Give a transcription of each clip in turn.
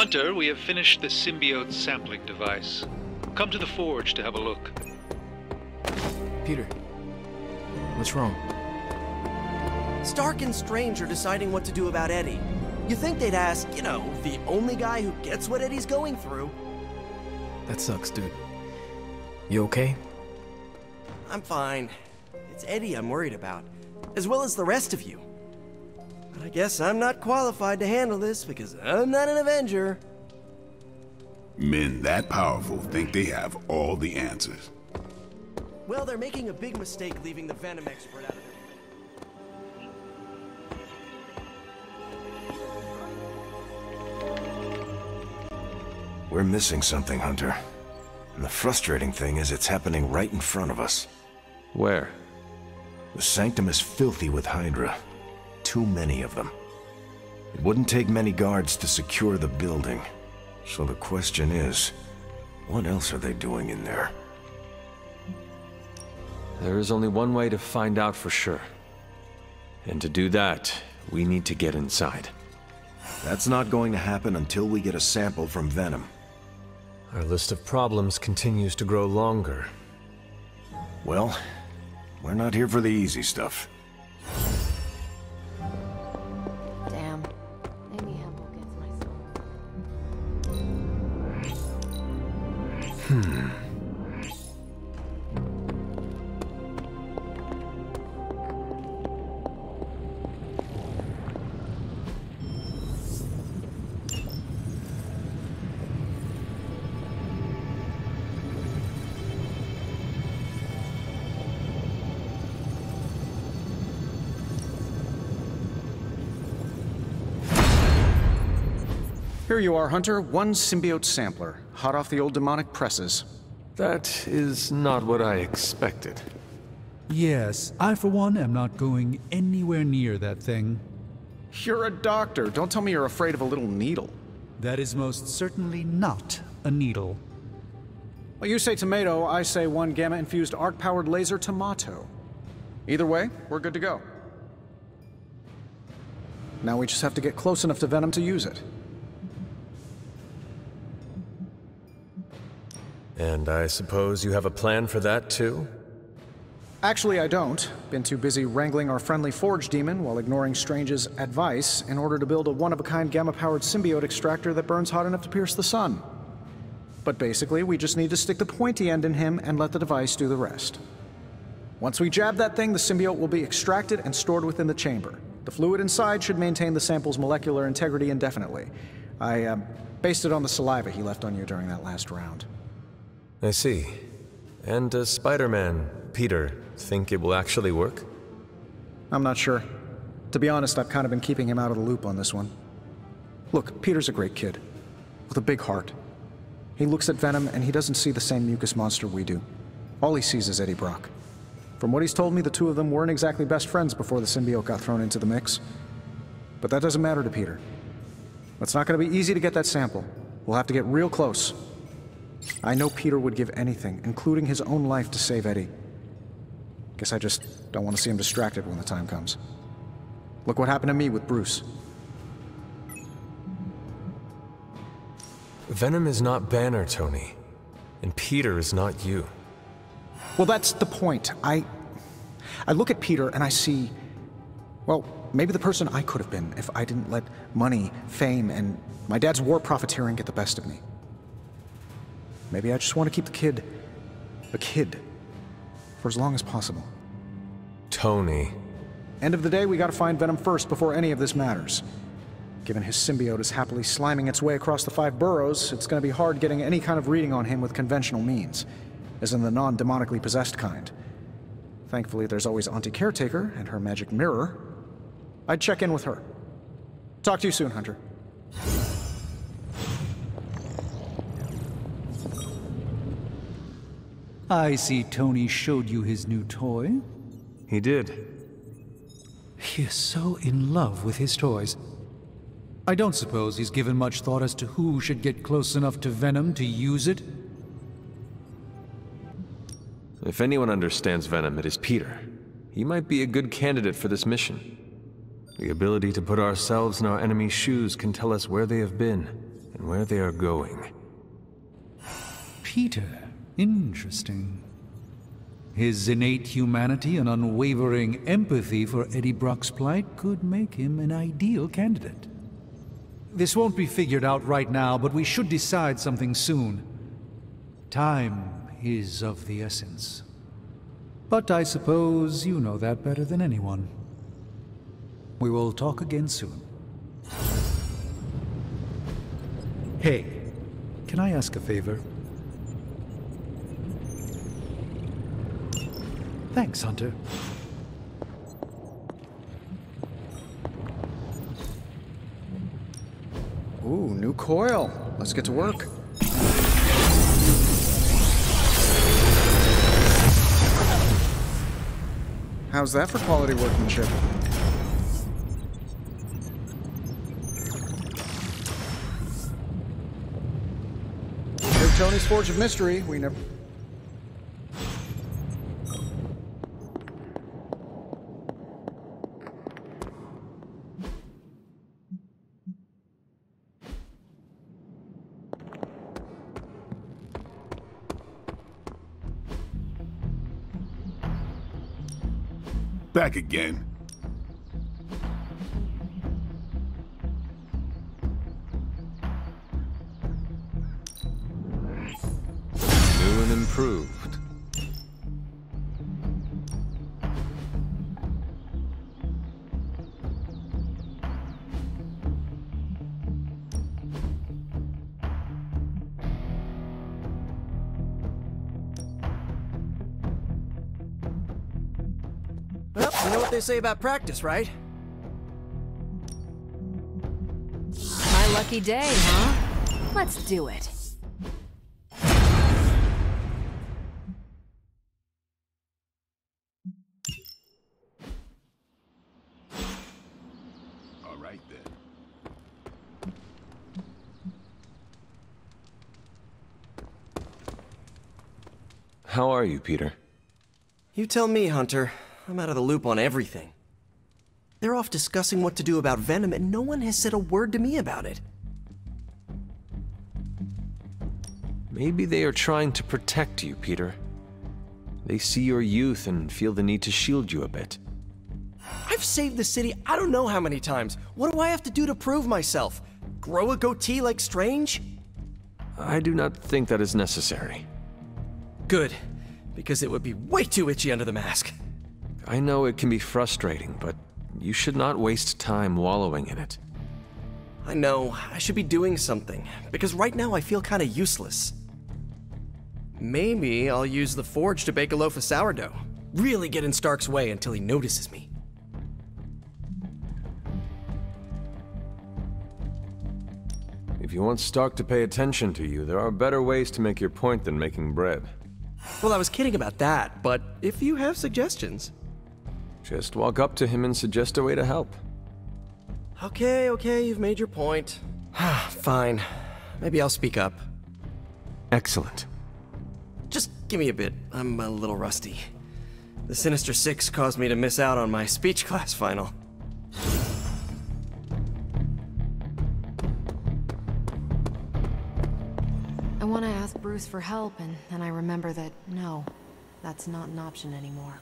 Hunter, we have finished the symbiote sampling device. Come to the forge to have a look. Peter, what's wrong? Stark and Strange are deciding what to do about Eddie. You think they'd ask, you know, the only guy who gets what Eddie's going through. That sucks, dude. You okay? I'm fine. It's Eddie I'm worried about, as well as the rest of you. But I guess I'm not qualified to handle this because I'm not an Avenger. Men that powerful think they have all the answers. Well, they're making a big mistake leaving the Venom expert out of their... We're missing something, Hunter. And the frustrating thing is it's happening right in front of us. Where? The Sanctum is filthy with Hydra. Too many of them. It wouldn't take many guards to secure the building. So the question is, what else are they doing in there? There is only one way to find out for sure. And to do that, we need to get inside. That's not going to happen until we get a sample from Venom. Our list of problems continues to grow longer. Well, we're not here for the easy stuff. Damn. Amy Hempel gets my soul. Here you are, Hunter. One symbiote sampler, hot off the old demonic presses. That is not what I expected. Yes, I for one am not going anywhere near that thing. You're a doctor. Don't tell me you're afraid of a little needle. That is most certainly not a needle. Well, you say tomato, I say one gamma-infused arc-powered laser tomato. Either way, we're good to go. Now we just have to get close enough to Venom to use it. And I suppose you have a plan for that too? Actually, I don't. Been too busy wrangling our friendly Forge demon while ignoring Strange's advice in order to build a one-of-a-kind gamma-powered symbiote extractor that burns hot enough to pierce the sun. But basically, we just need to stick the pointy end in him and let the device do the rest. Once we jab that thing, the symbiote will be extracted and stored within the chamber. The fluid inside should maintain the sample's molecular integrity indefinitely. I based it on the saliva he left on you during that last round. I see. And does Spider-Man, Peter, think it will actually work? I'm not sure. To be honest, I've kind of been keeping him out of the loop on this one. Look, Peter's a great kid, with a big heart. He looks at Venom and he doesn't see the same mucus monster we do. All he sees is Eddie Brock. From what he's told me, the two of them weren't exactly best friends before the symbiote got thrown into the mix. But that doesn't matter to Peter. It's not going to be easy to get that sample. We'll have to get real close. I know Peter would give anything, including his own life, to save Eddie. Guess I just don't want to see him distracted when the time comes. Look what happened to me with Bruce. Venom is not Banner, Tony. And Peter is not you. Well, that's the point. I look at Peter and I see, well, maybe the person I could have been if I didn't let money, fame, and my dad's war profiteering get the best of me. Maybe I just want to keep the kid a kid for as long as possible. Tony. End of the day, we gotta find Venom first before any of this matters. Given his symbiote is happily sliming its way across the 5 boroughs, it's gonna be hard getting any kind of reading on him with conventional means, as in the non-demonically possessed kind. Thankfully, there's always Auntie Caretaker and her magic mirror. I'd check in with her. Talk to you soon, Hunter. I see Tony showed you his new toy. He did. He is so in love with his toys. I don't suppose he's given much thought as to who should get close enough to Venom to use it. If anyone understands Venom, it is Peter. He might be a good candidate for this mission. The ability to put ourselves in our enemy's shoes can tell us where they have been, and where they are going. Peter. Interesting. His innate humanity and unwavering empathy for Eddie Brock's plight could make him an ideal candidate. This won't be figured out right now, but we should decide something soon. Time is of the essence. But I suppose you know that better than anyone. We will talk again soon. Hey, can I ask a favor? Thanks, Hunter. Ooh, new coil. Let's get to work. How's that for quality workmanship? Big Tony's Forge of Mystery. We never... Back again. New and improved. Well, you know what they say about practice, right? My lucky day, huh? Let's do it. All right then. How are you, Peter? You tell me, Hunter. I'm out of the loop on everything. They're off discussing what to do about Venom, and no one has said a word to me about it. Maybe they are trying to protect you, Peter. They see your youth and feel the need to shield you a bit. I've saved the city I don't know how many times. What do I have to do to prove myself? Grow a goatee like Strange? I do not think that is necessary. Good, because it would be way too itchy under the mask. I know it can be frustrating, but you should not waste time wallowing in it. I know, I should be doing something, because right now I feel kinda useless. Maybe I'll use the forge to bake a loaf of sourdough. Really get in Stark's way until he notices me. If you want Stark to pay attention to you, there are better ways to make your point than making bread. Well, I was kidding about that, but if you have suggestions... Just walk up to him and suggest a way to help. Okay, you've made your point. Fine. Maybe I'll speak up. Excellent. Just give me a bit. I'm a little rusty. The Sinister Six caused me to miss out on my speech class final. I want to ask Bruce for help, and then I remember that, no, that's not an option anymore.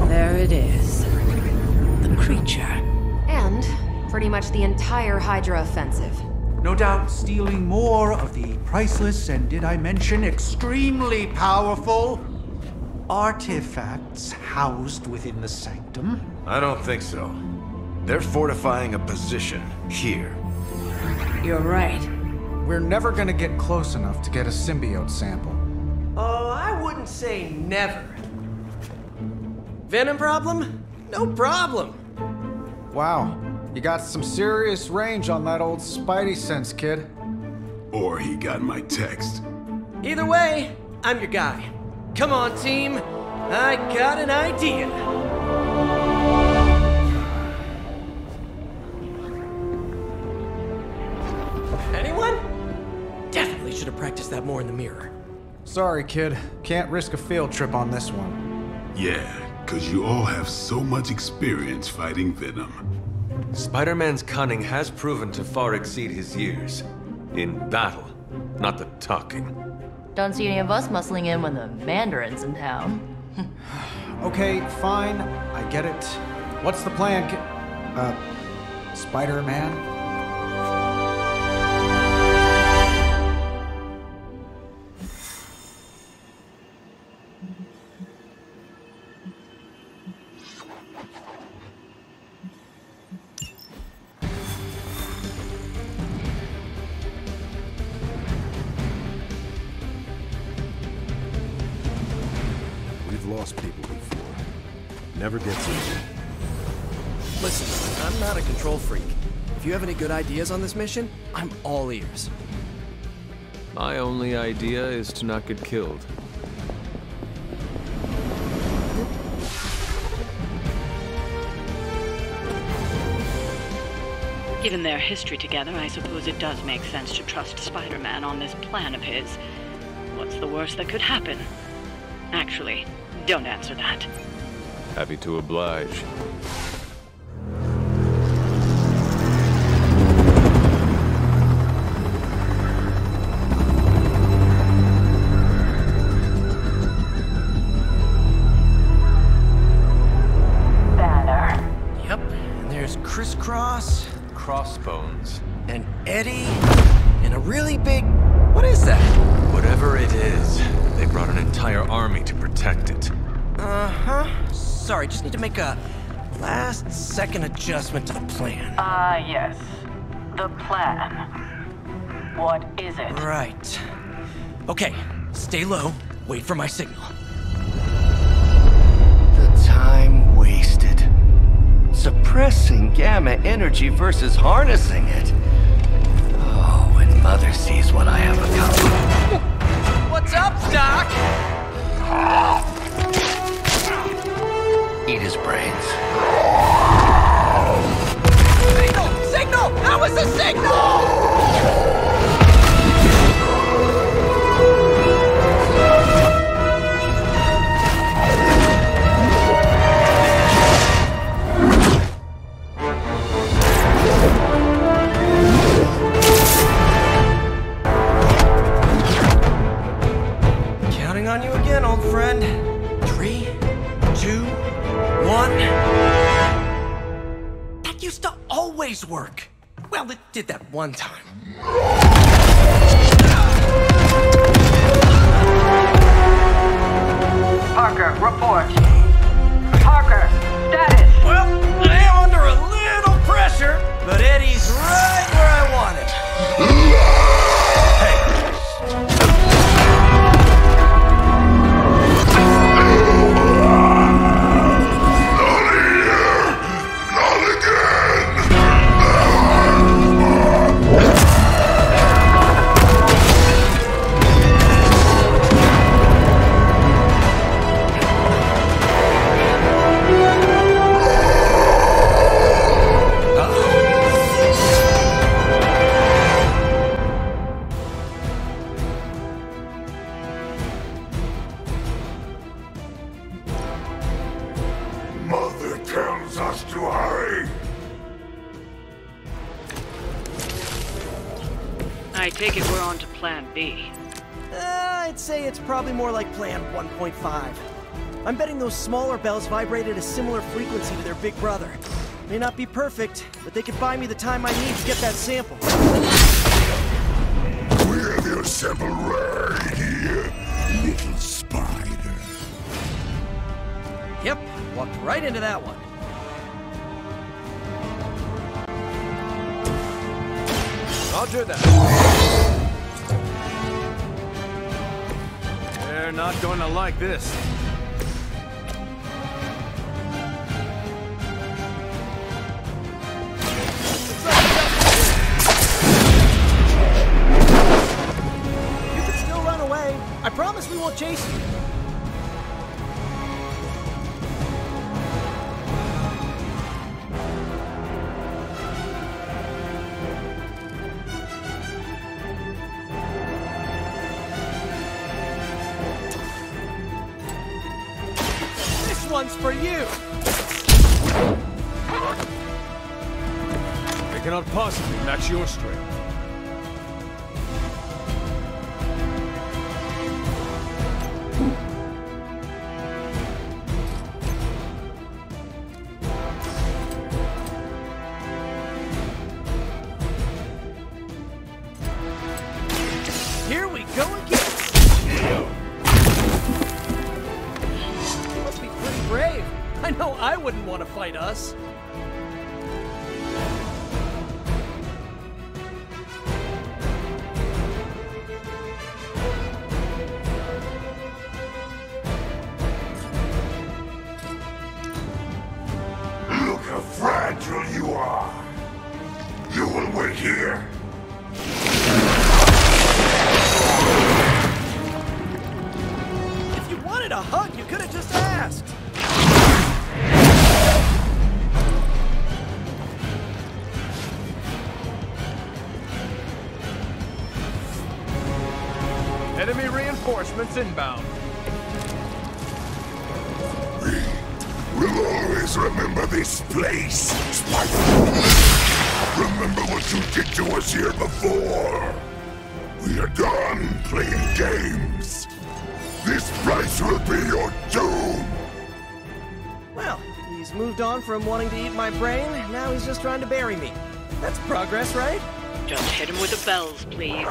There it is. The creature. And pretty much the entire Hydra offensive. No doubt stealing more of the priceless and, did I mention, extremely powerful artifacts housed within the sanctum. I don't think so. They're fortifying a position here. You're right. We're never gonna get close enough to get a symbiote sample. Oh, I wouldn't say never. Venom problem? No problem. Wow, you got some serious range on that old Spidey sense, kid. Or he got my text. Either way, I'm your guy. Come on, team. I got an idea. Anyone? should have practiced that more in the mirror. Sorry, kid. Can't risk a field trip on this one. Yeah, 'cause you all have so much experience fighting Venom. Spider-Man's cunning has proven to far exceed his years. In battle, not the talking. Don't see any of us muscling in when the Mandarin's in town. Okay, fine. I get it. What's the plan, Spider-Man? Lost people before. Never gets easy. Listen, I'm not a control freak. If you have any good ideas on this mission, I'm all ears. My only idea is to not get killed. Given their history together, I suppose it does make sense to trust Spider-Man on this plan of his. What's the worst that could happen? Actually, don't answer that. Happy to oblige. Banner. Yep, and there's Crisscross. Crossbones. And Eddie. And a really big... What is that? Whatever it is, they brought an entire army to protect it. Uh-huh. Sorry, just need to make a last-second adjustment to the plan. Yes. The plan. What is it? Right. Okay, stay low. Wait for my signal. The time wasted. Suppressing gamma energy versus harnessing it. Oh, when Mother sees what I have accomplished. What's up, Doc? Eat his brains. Signal! Signal! That was the signal! Counting on you again, old friend. 3, 2, 1. That used to always work. Well, it did that one time. Parker, report. Parker, status. Well, I am under a little pressure, but Eddie's right where I want him. Hey. Mother tells us to hurry. I take it we're on to plan B. I'd say it's probably more like plan 1.5. I'm betting those smaller bells vibrate at a similar frequency to their big brother. May not be perfect, but they could buy me the time I need to get that sample. We have your sample right here, little spider. Yep, walked right into that one. Roger that. They're not going to like this. You can still run away. I promise we won't chase you. one's for you! They cannot possibly match your strength. Here we go again! You must be pretty brave. I know I wouldn't want to fight us. Look how fragile you are. You will wait here. If you wanted a hug, you could have just asked. Enemy reinforcements inbound. We'll always remember this place, Spider-Man. Remember what you did to us here before. We are done playing games. This place will be your doom. Well, he's moved on from wanting to eat my brain, now he's just trying to bury me. That's progress, right? Just hit him with the bells, please.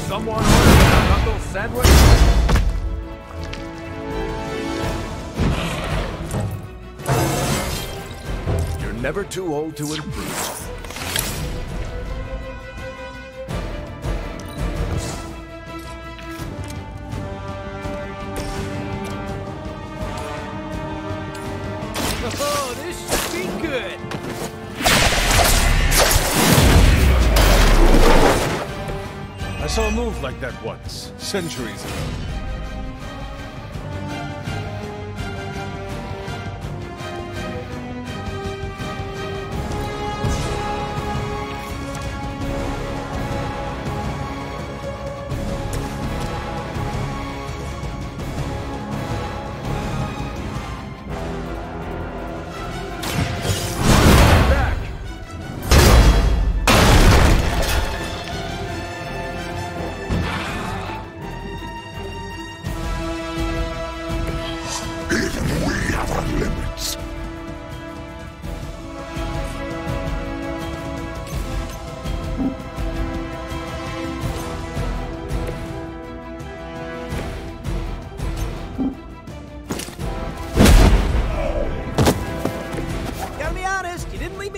Someone order a knuckle sandwich? You're never too old to improve. Oh, this should be good. I saw a move like that once, centuries ago.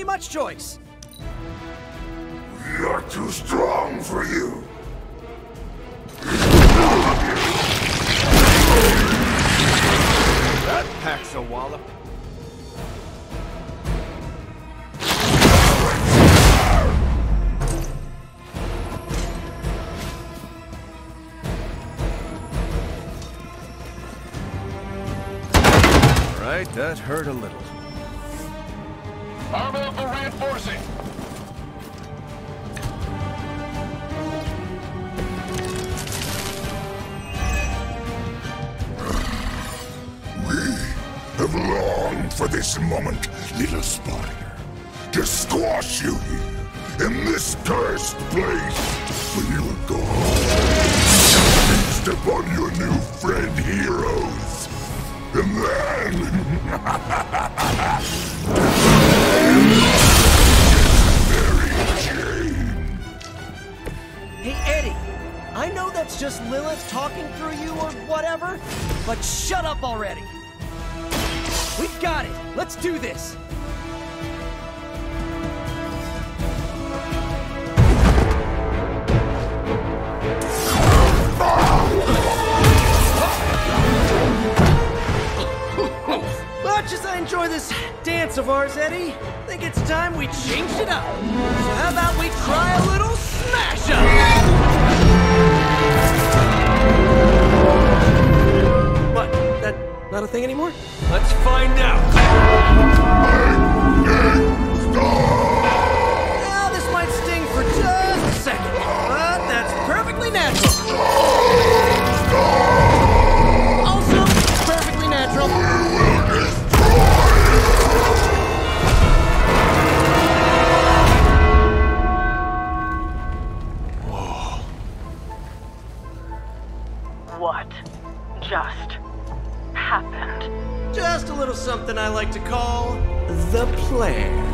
Much choice. You're too strong for you. That packs a wallop. All right, that hurt a little. Armor for reinforcing. We have longed for this moment, little spider. To squash you here, in this cursed place. When you are gone, feast upon your new friend heroes. And then... Hey, Eddie, I know that's just Lilith talking through you or whatever, but shut up already. We've got it. Let's do this. Much as I enjoy this dance of ours, Eddie, I think it's time we changed it up. So how about we try a little thing anymore? Let's find out! Now, this might sting for just a second, but that's perfectly natural. Also, perfectly natural. What just happened? Just a little something I like to call the plan.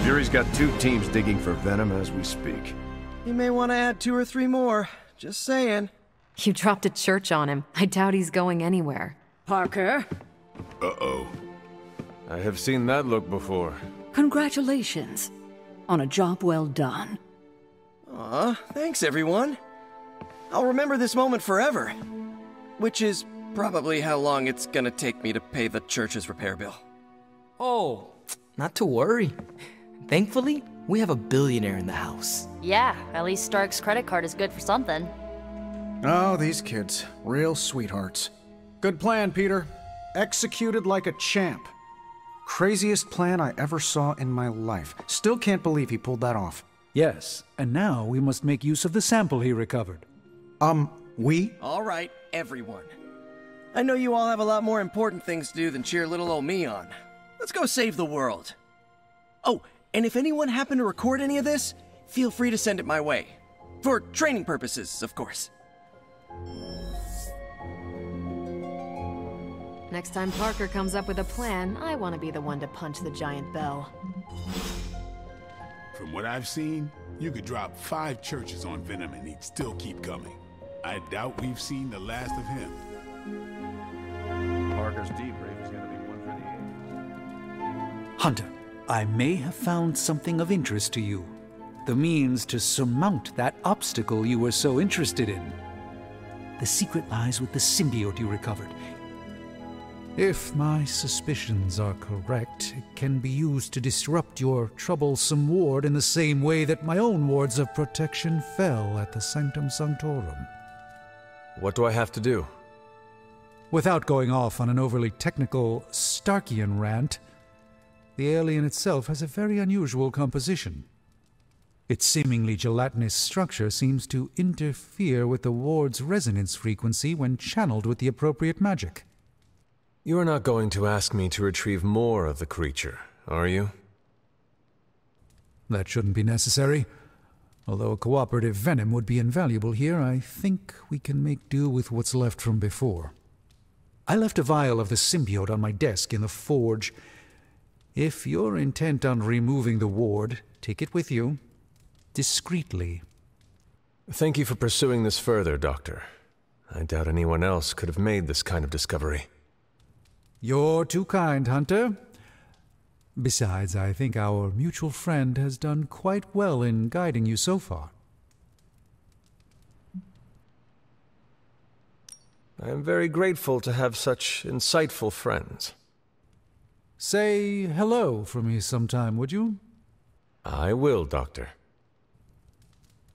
Fury's got 2 teams digging for Venom as we speak. You may want to add 2 or 3 more. Just saying. You dropped a church on him. I doubt he's going anywhere. Parker, Uh-oh. I have seen that look before. congratulations on a job well done. Aw, thanks everyone. I'll remember this moment forever. Which is probably how long it's gonna take me to pay the church's repair bill. Oh, not to worry. Thankfully, we have a billionaire in the house. Yeah, at least Stark's credit card is good for something. Oh, these kids. Real sweethearts. Good plan, Peter. Executed like a champ. Craziest plan I ever saw in my life. Still can't believe he pulled that off. Yes, and now we must make use of the sample he recovered. We? Alright, everyone. I know you all have a lot more important things to do than cheer little old me on. Let's go save the world. Oh, and if anyone happened to record any of this, feel free to send it my way. For training purposes, of course. Next time Parker comes up with a plan, I want to be the one to punch the giant bell. From what I've seen, you could drop 5 churches on Venom and he'd still keep coming. I doubt we've seen the last of him. Parker's debrief is going to be one for the ages. Hunter, I may have found something of interest to you. The means to surmount that obstacle you were so interested in. The secret lies with the symbiote you recovered. If my suspicions are correct, it can be used to disrupt your troublesome ward in the same way that my own wards of protection fell at the Sanctum Sanctorum. What do I have to do? Without going off on an overly technical Starkian rant, the alien itself has a very unusual composition. Its seemingly gelatinous structure seems to interfere with the ward's resonance frequency when channeled with the appropriate magic. You are not going to ask me to retrieve more of the creature, are you? That shouldn't be necessary. Although a cooperative venom would be invaluable here, I think we can make do with what's left from before. I left a vial of the symbiote on my desk in the forge. If you're intent on removing the ward, take it with you. Discreetly. Thank you for pursuing this further, Doctor. I doubt anyone else could have made this kind of discovery. You're too kind, Hunter. Besides, I think our mutual friend has done quite well in guiding you so far. I am very grateful to have such insightful friends. Say hello for me sometime, would you? I will, Doctor.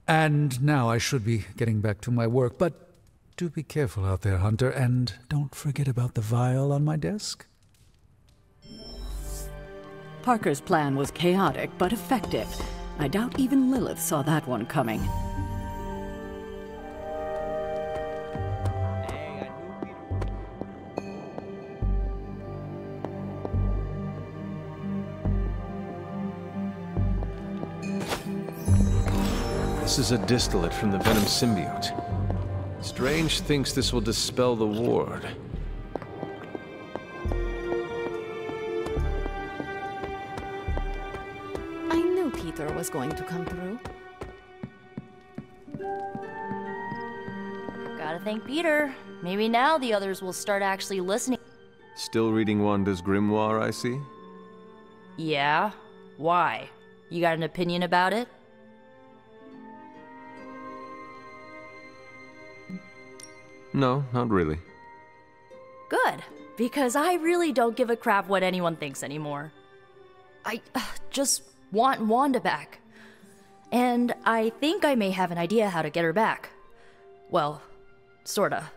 And now I should be getting back to my work, but do be careful out there, Hunter, and don't forget about the vial on my desk. Parker's plan was chaotic but effective. I doubt even Lilith saw that one coming. This is a distillate from the Venom symbiote. Strange thinks this will dispel the ward. I knew Peter was going to come through. Gotta thank Peter. Maybe now the others will start actually listening. Still reading Wanda's grimoire, I see? Yeah? Why? You got an opinion about it? No, not really. Good, because I really don't give a crap what anyone thinks anymore. I just want Wanda back. And I think I may have an idea how to get her back. Well, sorta.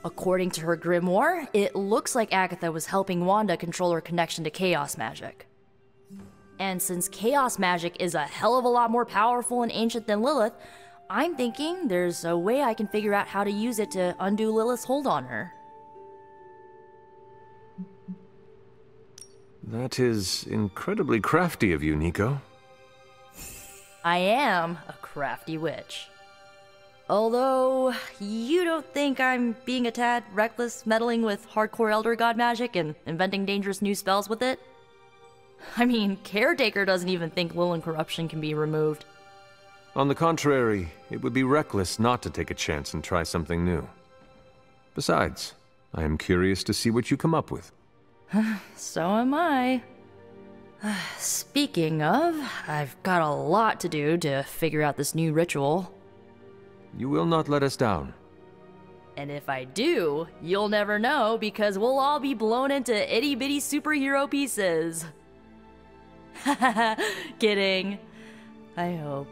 According to her grimoire, it looks like Agatha was helping Wanda control her connection to chaos magic. And since chaos magic is a hell of a lot more powerful and ancient than Lilith, I'm thinking there's a way I can figure out how to use it to undo Lilith's hold on her. That is incredibly crafty of you, Nico. I am a crafty witch. Although, you don't think I'm being a tad reckless, meddling with hardcore Elder God magic and inventing dangerous new spells with it? I mean, Caretaker doesn't even think Lilith corruption can be removed. On the contrary, it would be reckless not to take a chance and try something new. Besides, I am curious to see what you come up with. So am I. Speaking of, I've got a lot to do to figure out this new ritual. You will not let us down. And if I do, you'll never know because we'll all be blown into itty-bitty superhero pieces. Kidding. I hope.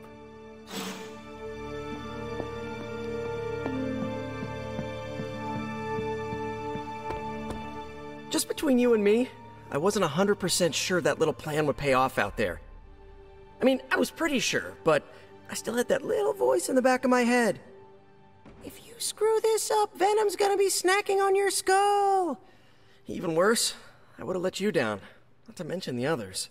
Just between you and me, I wasn't 100% sure that little plan would pay off out there. I mean, I was pretty sure, but I still had that little voice in the back of my head. If you screw this up, Venom's gonna be snacking on your skull. Even worse, I would have let you down, not to mention the others.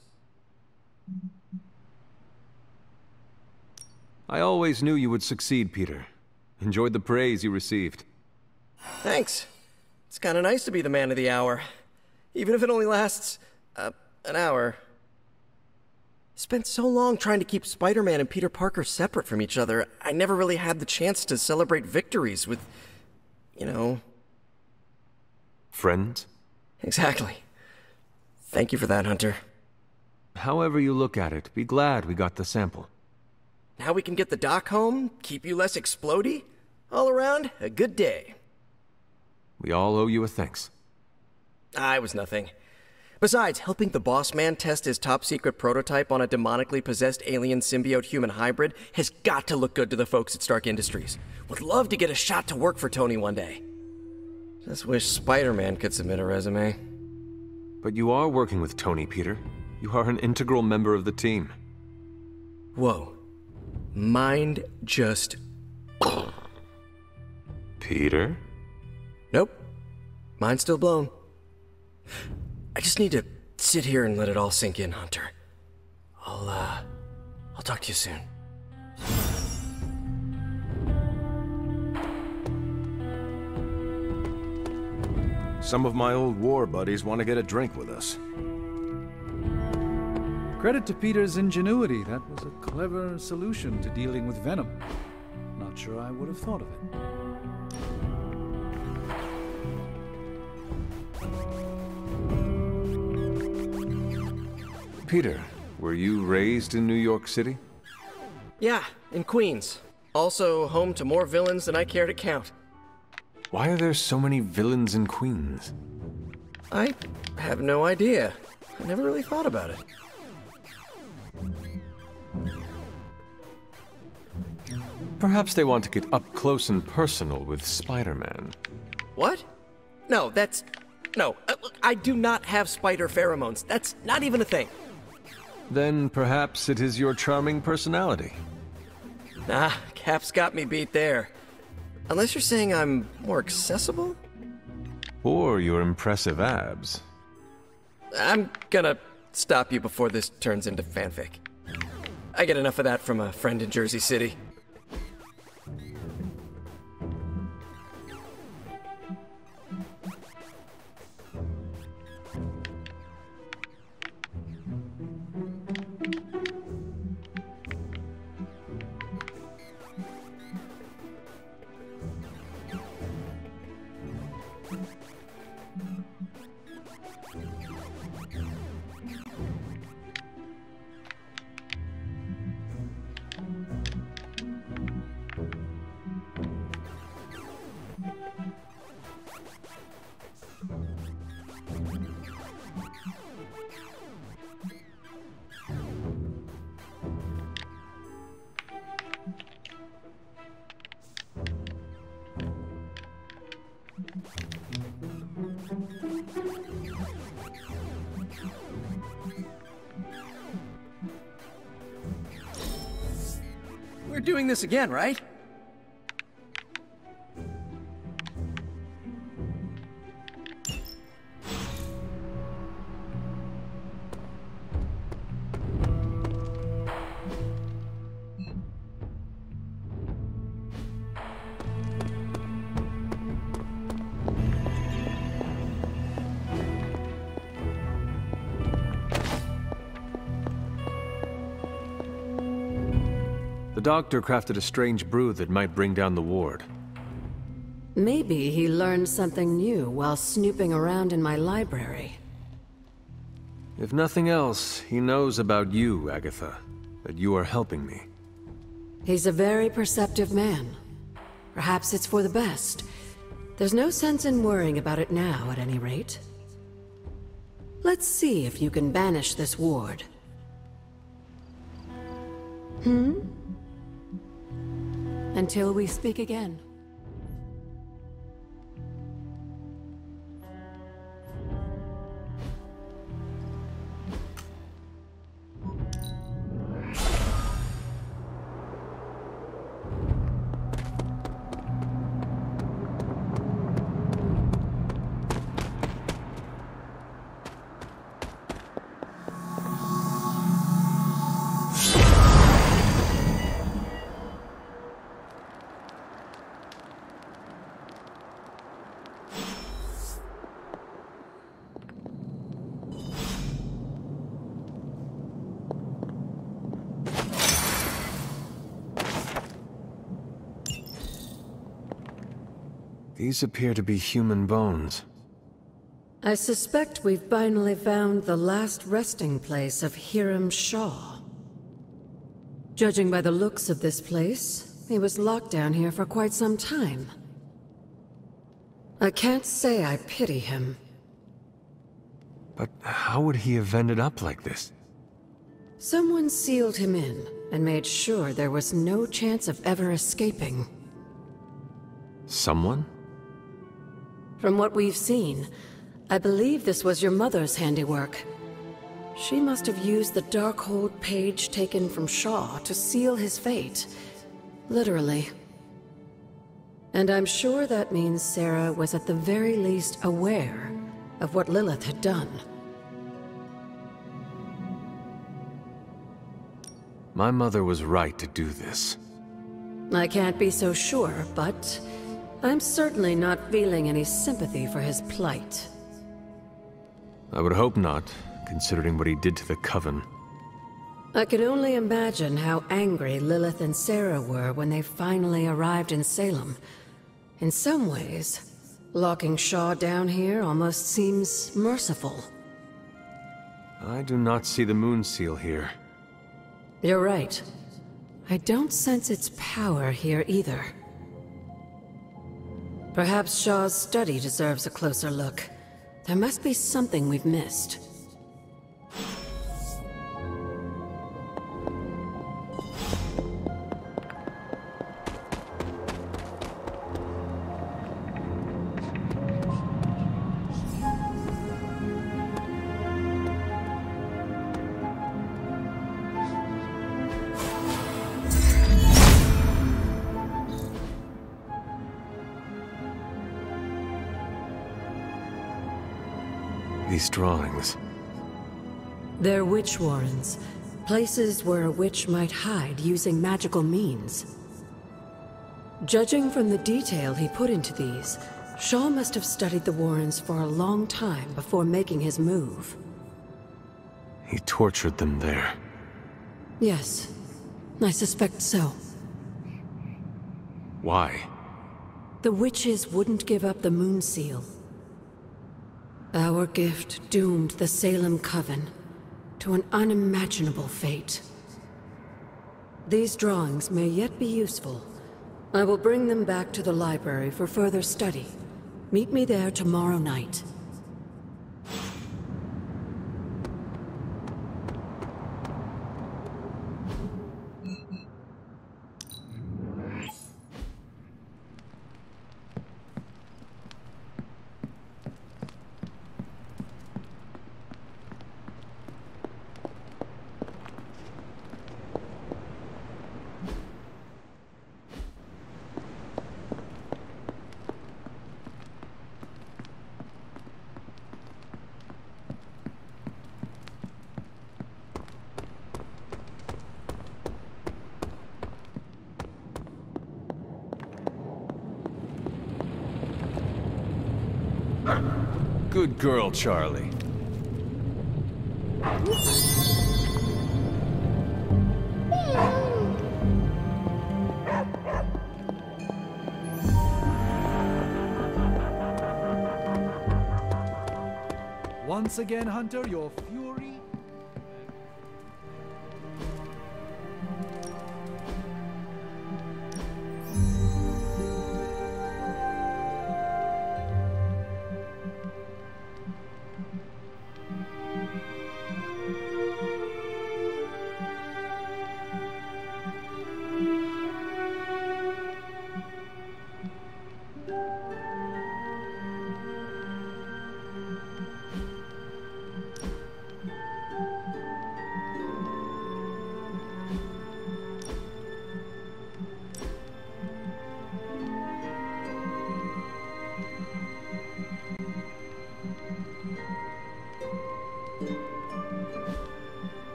I always knew you would succeed, Peter. Enjoyed the praise you received. Thanks. It's kind of nice to be the man of the hour, even if it only lasts, an hour. Spent so long trying to keep Spider-Man and Peter Parker separate from each other, I never really had the chance to celebrate victories with, you know... Friends? Exactly. Thank you for that, Hunter. However you look at it, be glad we got the sample. Now we can get the doc home, keep you less explodey. All around, a good day. We all owe you a thanks. It was nothing. Besides, helping the boss man test his top-secret prototype on a demonically possessed alien symbiote-human hybrid has got to look good to the folks at Stark Industries. Would love to get a shot to work for Tony one day. Just wish Spider-Man could submit a resume. But you are working with Tony, Peter. You are an integral member of the team. Whoa. Mind just... Peter? Nope. Mind's still blown. I just need to sit here and let it all sink in, Hunter. I'll talk to you soon. Some of my old war buddies want to get a drink with us. Credit to Peter's ingenuity. That was a clever solution to dealing with Venom. Not sure I would have thought of it. Peter, were you raised in New York City? Yeah, in Queens. Also home to more villains than I care to count. Why are there so many villains in Queens? I have no idea. I never really thought about it. Perhaps they want to get up close and personal with Spider-Man. What? No, that's... No, I do not have spider pheromones. That's not even a thing. Then perhaps it is your charming personality. Nah, Cap's got me beat there. Unless you're saying I'm more accessible? Or your impressive abs. I'm gonna stop you before this turns into fanfic. I get enough of that from a friend in Jersey City. You're doing this again, right? The doctor crafted a strange brew that might bring down the ward. Maybe he learned something new while snooping around in my library. If nothing else, he knows about you, Agatha. That you are helping me. He's a very perceptive man. Perhaps it's for the best. There's no sense in worrying about it now, at any rate. Let's see if you can banish this ward. Until we speak again. These appear to be human bones. I suspect we've finally found the last resting place of Hiram Shaw. Judging by the looks of this place, he was locked down here for quite some time. I can't say I pity him. But how would he have ended up like this? Someone sealed him in and made sure there was no chance of ever escaping. Someone? From what we've seen, I believe this was your mother's handiwork. She must have used the Darkhold page taken from Shaw to seal his fate. Literally. And I'm sure that means Sarah was at the very least aware of what Lilith had done. My mother was right to do this. I can't be so sure, but I'm certainly not feeling any sympathy for his plight. I would hope not, considering what he did to the Coven. I can only imagine how angry Lilith and Sarah were when they finally arrived in Salem. In some ways, locking Shaw down here almost seems merciful. I do not see the moon seal here. You're right. I don't sense its power here either. Perhaps Shaw's study deserves a closer look. There must be something we've missed. These drawings. They're witch warrens. Places where a witch might hide using magical means. Judging from the detail he put into these, Shaw must have studied the warrens for a long time before making his move. He tortured them there. Yes, I suspect so. Why? The witches wouldn't give up the moon seal. Our gift doomed the Salem Coven to an unimaginable fate. These drawings may yet be useful. I will bring them back to the library for further study. Meet me there tomorrow night. Good girl, Charlie. Once again, Hunter, your fury...